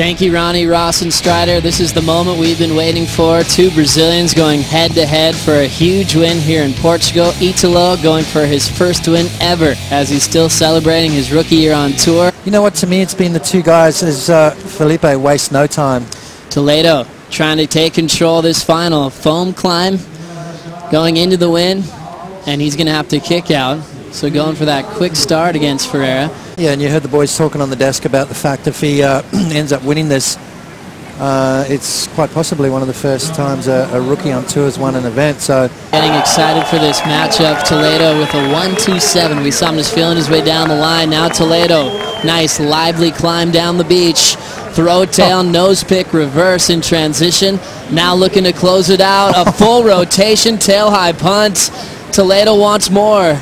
Thank you, Ronnie, Ross, and Strider. This is the moment we've been waiting for. Two Brazilians going head-to-head for a huge win here in Portugal. Italo going for his first win ever as he's still celebrating his rookie year on tour. You know what, to me it's been the two guys as Felipe wastes no time. Toledo trying to take control of this final. Foam climb going into the win, and he's going to have to kick out. So going for that quick start against Ferreira. Yeah, and you heard the boys talking on the desk about the fact if he ends up winning this, it's quite possibly one of the first times a rookie on tour has won an event. So getting excited for this matchup. Toledo with a 1-2-7. We saw him just feeling his way down the line. Now Toledo, nice lively climb down the beach. Throw tail, nose pick, reverse in transition. Now looking to close it out. A full rotation, tail high punt. Toledo wants more.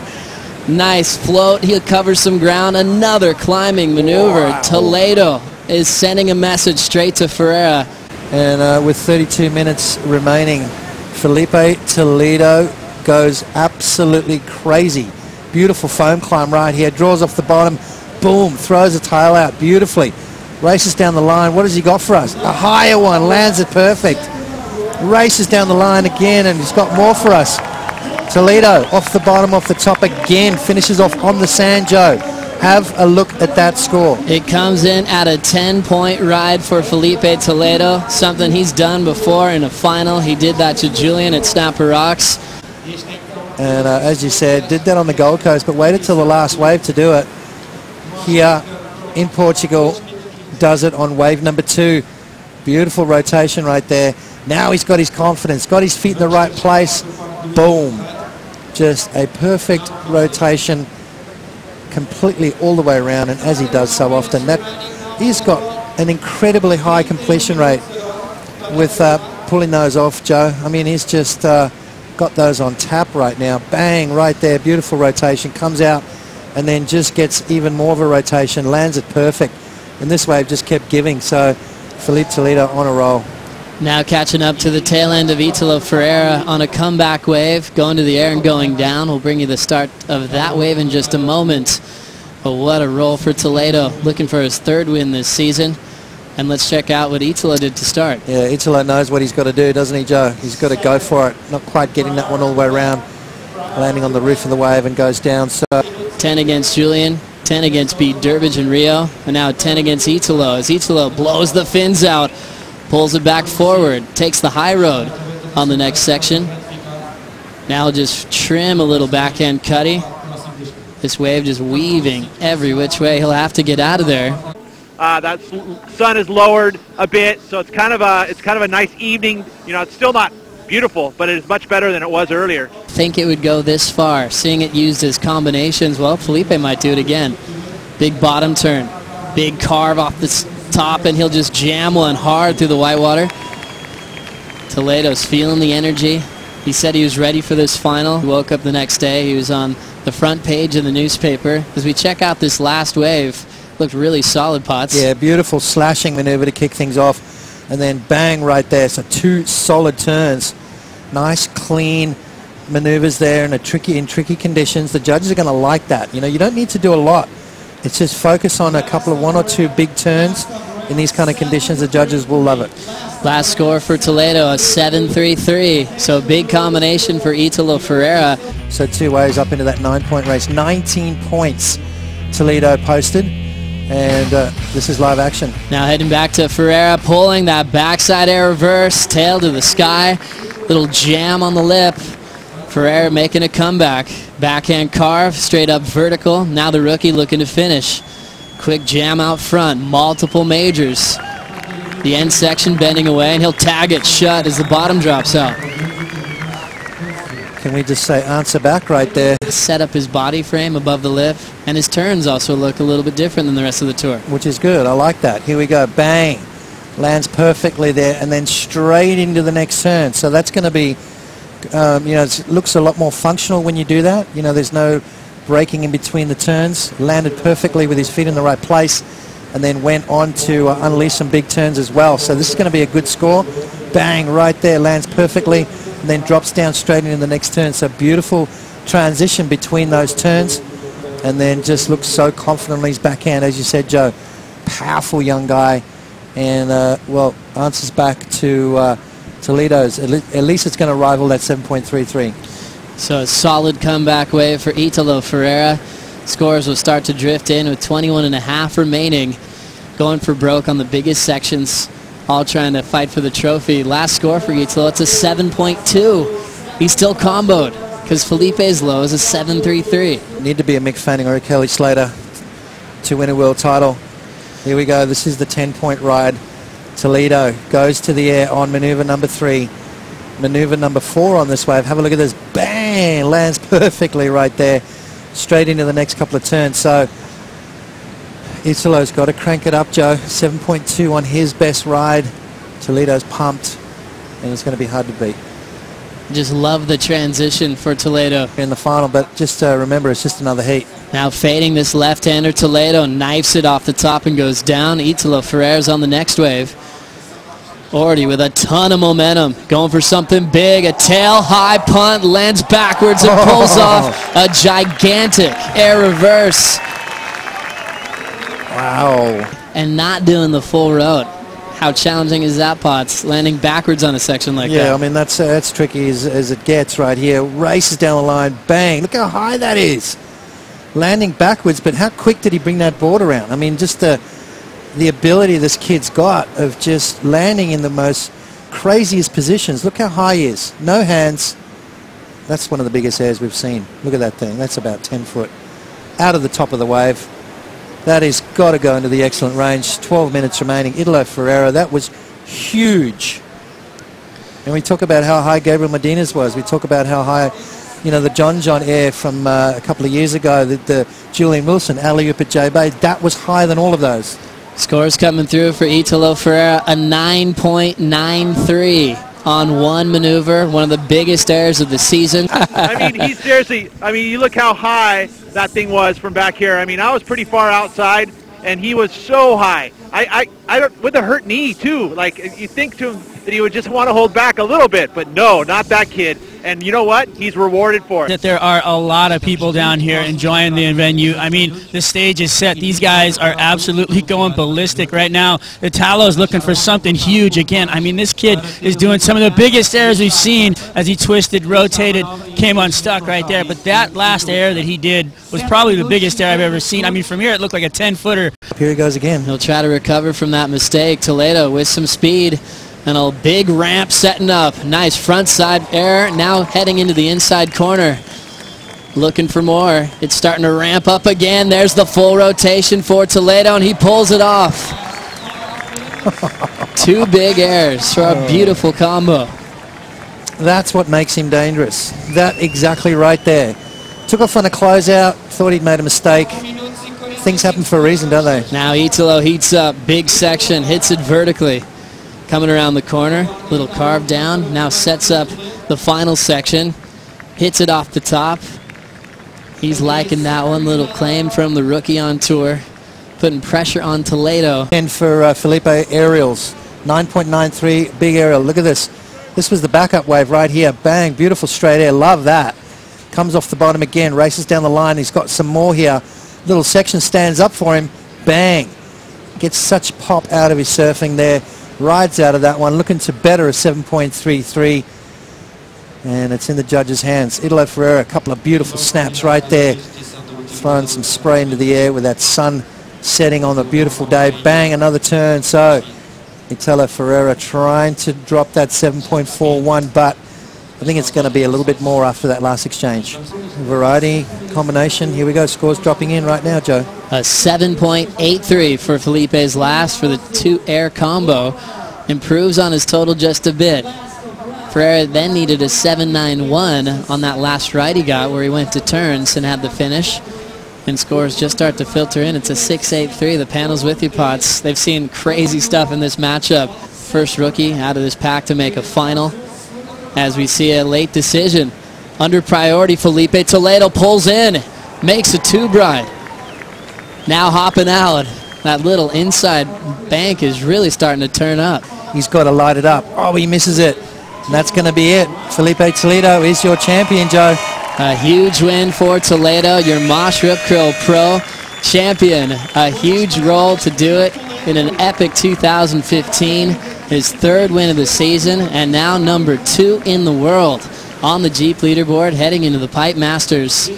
Nice float. He'll cover some ground. Another climbing maneuver. Wow. Toledo is sending a message straight to Ferreira. And with 32 minutes remaining, Felipe Toledo goes absolutely crazy. Beautiful foam climb right here. Draws off the bottom. Boom. Throws the tail out beautifully. Races down the line. What has he got for us? A higher one. Lands it perfect. Races down the line again, and he's got more for us. Toledo off the bottom, off the top again. Finishes off on the sand, Joe. Have a look at that score. It comes in at a 10-point ride for Filipe Toledo. Something he's done before in a final. He did that to Julian at Snapper Rocks. And as you said, did that on the Gold Coast, but waited till the last wave to do it. Here in Portugal, does it on wave number 2. Beautiful rotation right there. Now he's got his confidence, got his feet in the right place. Boom. Just a perfect rotation completely all the way around, and as he does so often, that he's got an incredibly high completion rate with pulling those off, Joe. I mean, he's just got those on tap right now. Bang, right there, beautiful rotation, comes out and then just gets even more of a rotation, lands it perfect, and this wave just kept giving. So Filipe Toledo on a roll. Now catching up to the tail end of Italo Ferreira on a comeback wave, going to the air and going down. We'll bring you the start of that wave in just a moment. But what a roll for Toledo, looking for his 3rd win this season. And let's check out what Italo did to start. Yeah, Italo knows what he's got to do, doesn't he, Joe? He's got to go for it. Not quite getting that one all the way around. Landing on the roof of the wave and goes down. So 10 against Julian, 10 against Pete Durbridge and Rio, and now 10 against Italo as Italo blows the fins out. Pulls it back forward, takes the high road on the next section. Now just trim a little backhand cutty. This wave just weaving every which way. He'll have to get out of there. That sun is lowered a bit, so it's kind of a nice evening. You know, it's still not beautiful, but it is much better than it was earlier. Think it would go this far. Seeing it used as combinations, well, Felipe might do it again. Big bottom turn, big carve off the top, and he'll just jam one hard through the whitewater. Toledo's feeling the energy. He said he was ready for this final. He woke up the next day. He was on the front page of the newspaper. As we check out this last wave, looked really solid, Potts. Yeah, beautiful slashing maneuver to kick things off, and then bang right there. So 2 solid turns. Nice, clean maneuvers there in tricky conditions. The judges are going to like that. You know, you don't need to do a lot. It's just focus on a couple of 1 or 2 big turns in these kind of conditions. The judges will love it. Last score for Toledo, a 7-3-3. So big combination for Italo Ferreira. So 2 waves up into that 9-point race. 19 points Toledo posted. And this is live action. Now heading back to Ferreira, pulling that backside air reverse, tail to the sky. Little jam on the lip. Ferreira making a comeback. Backhand carve, straight up vertical. Now the rookie looking to finish. Quick jam out front, multiple majors. The end section bending away, and he'll tag it shut as the bottom drops out. Can we just say answer back right there? Set up his body frame above the lip, and his turns also look a little bit different than the rest of the tour. Which is good, I like that. Here we go, bang. Lands perfectly there, and then straight into the next turn. So that's going to be, you know, it looks a lot more functional when you do that. You know, there's no breaking in between the turns. Landed perfectly with his feet in the right place, and then went on to unleash some big turns as well. So this is going to be a good score. Bang, right there, lands perfectly, and then drops down straight into the next turn. So beautiful transition between those turns, and then just looks so confident on his backhand, as you said, Joe. Powerful young guy. and, well, answers back to Toledo's. At least it's going to rival that 7.33. So a solid comeback wave for Italo Ferreira. Scores will start to drift in with 21.5 remaining. Going for broke on the biggest sections, all trying to fight for the trophy. Last score for Italo, it's a 7.2. He's still comboed because Felipe's low is a 7.33. Need to be a Mick Fanning or a Kelly Slater to win a world title. Here we go. This is the 10-point ride. Toledo goes to the air on maneuver number 3. Maneuver number 4 on this wave. Have a look at this. Bang! Lands perfectly right there. Straight into the next couple of turns. So Italo's got to crank it up, Joe. 7.2 on his best ride. Toledo's pumped, and it's going to be hard to beat. Just love the transition for Toledo in the final, but just remember, it's just another heat. Now fading this left-hander, Toledo knifes it off the top and goes down. Italo Ferreira's on the next wave. Already with a ton of momentum, going for something big. A tail high punt, lands backwards and pulls off a gigantic air reverse. Wow. And not doing the full route. How challenging is that, Potts? Landing backwards on a section like that. Yeah, I mean, that's tricky as it gets right here. Races down the line, bang. Look how high that is. Landing backwards, but how quick did he bring that board around? I mean, just the ability this kid's got of just landing in the most craziest positions. Look how high he is. No hands. That's one of the biggest airs we've seen. Look at that thing. That's about 10 foot. Out of the top of the wave. That has got to go into the excellent range. 12 minutes remaining. Italo Ferreira, that was huge. And we talk about how high Gabriel Medina's was. We talk about how high, you know, the John air from a couple of years ago, the Julian Wilson, alley-oop at J-Bay, that was higher than all of those. Scores coming through for Italo Ferreira, a 9.93 on one maneuver, one of the biggest airs of the season. I mean, he's seriously, I mean, you look how high that thing was from back here. I mean, I was pretty far outside, and he was so high. I don't, with a hurt knee, too. Like, you think to him that he would just want to hold back a little bit, but no, not that kid. And you know what? He's rewarded for it. That there are a lot of people down here enjoying the venue. I mean, the stage is set. These guys are absolutely going ballistic right now. Italo's looking for something huge again. I mean, this kid is doing some of the biggest airs we've seen as he twisted, rotated, came unstuck right there. But that last air that he did was probably the biggest air I've ever seen. I mean, from here it looked like a 10-footer. Here he goes again. He'll try to recover from that mistake. Toledo with some speed. And a big ramp setting up. Nice front side air. Now heading into the inside corner. Looking for more. It's starting to ramp up again. There's the full rotation for Toledo, and he pulls it off. 2 big airs for a beautiful combo. That's what makes him dangerous. That exactly right there. Took off on a closeout. Thought he'd made a mistake. Things happen for a reason, don't they? Now Italo heats up. Big section. Hits it vertically. Coming around the corner, little carve down, now sets up the final section, hits it off the top. He's liking that one, little claim from the rookie on tour, putting pressure on Toledo. And for Felipe aerials, 9.93, big aerial. Look at this. This was the backup wave right here. Bang, beautiful straight air, love that. Comes off the bottom again, races down the line. He's got some more here. Little section stands up for him, bang. Gets such pop out of his surfing there. Rides out of that one, looking to better a 7.33, and it's in the judge's hands. Italo Ferreira, a couple of beautiful snaps right there, throwing some spray into the air with that sun setting on the beautiful day. Bang, another turn. So Italo Ferreira trying to drop that 7.41, but I think it's going to be a little bit more after that last exchange. Variety combination. Here we go. Scores dropping in right now, Joe. A 7.83 for Felipe's last for the 2-air combo. Improves on his total just a bit. Ferreira then needed a 7.91 on that last ride he got where he went to turns and had the finish. And scores just start to filter in. It's a 6.83. The panel's with you, Potts. They've seen crazy stuff in this matchup. First rookie out of this pack to make a final. As we see a late decision. Under priority, Felipe. Toledo pulls in. Makes a tube ride. Now hopping out. That little inside bank is really starting to turn up. He's got to light it up. Oh, he misses it. And that's going to be it. Felipe Toledo is your champion, Joe. A huge win for Toledo, your Moche Rip Curl Pro champion. A huge role to do it. in an epic 2015. His third win of the season, and now number 2 in the world on the Jeep leaderboard, heading into the Pipe Masters.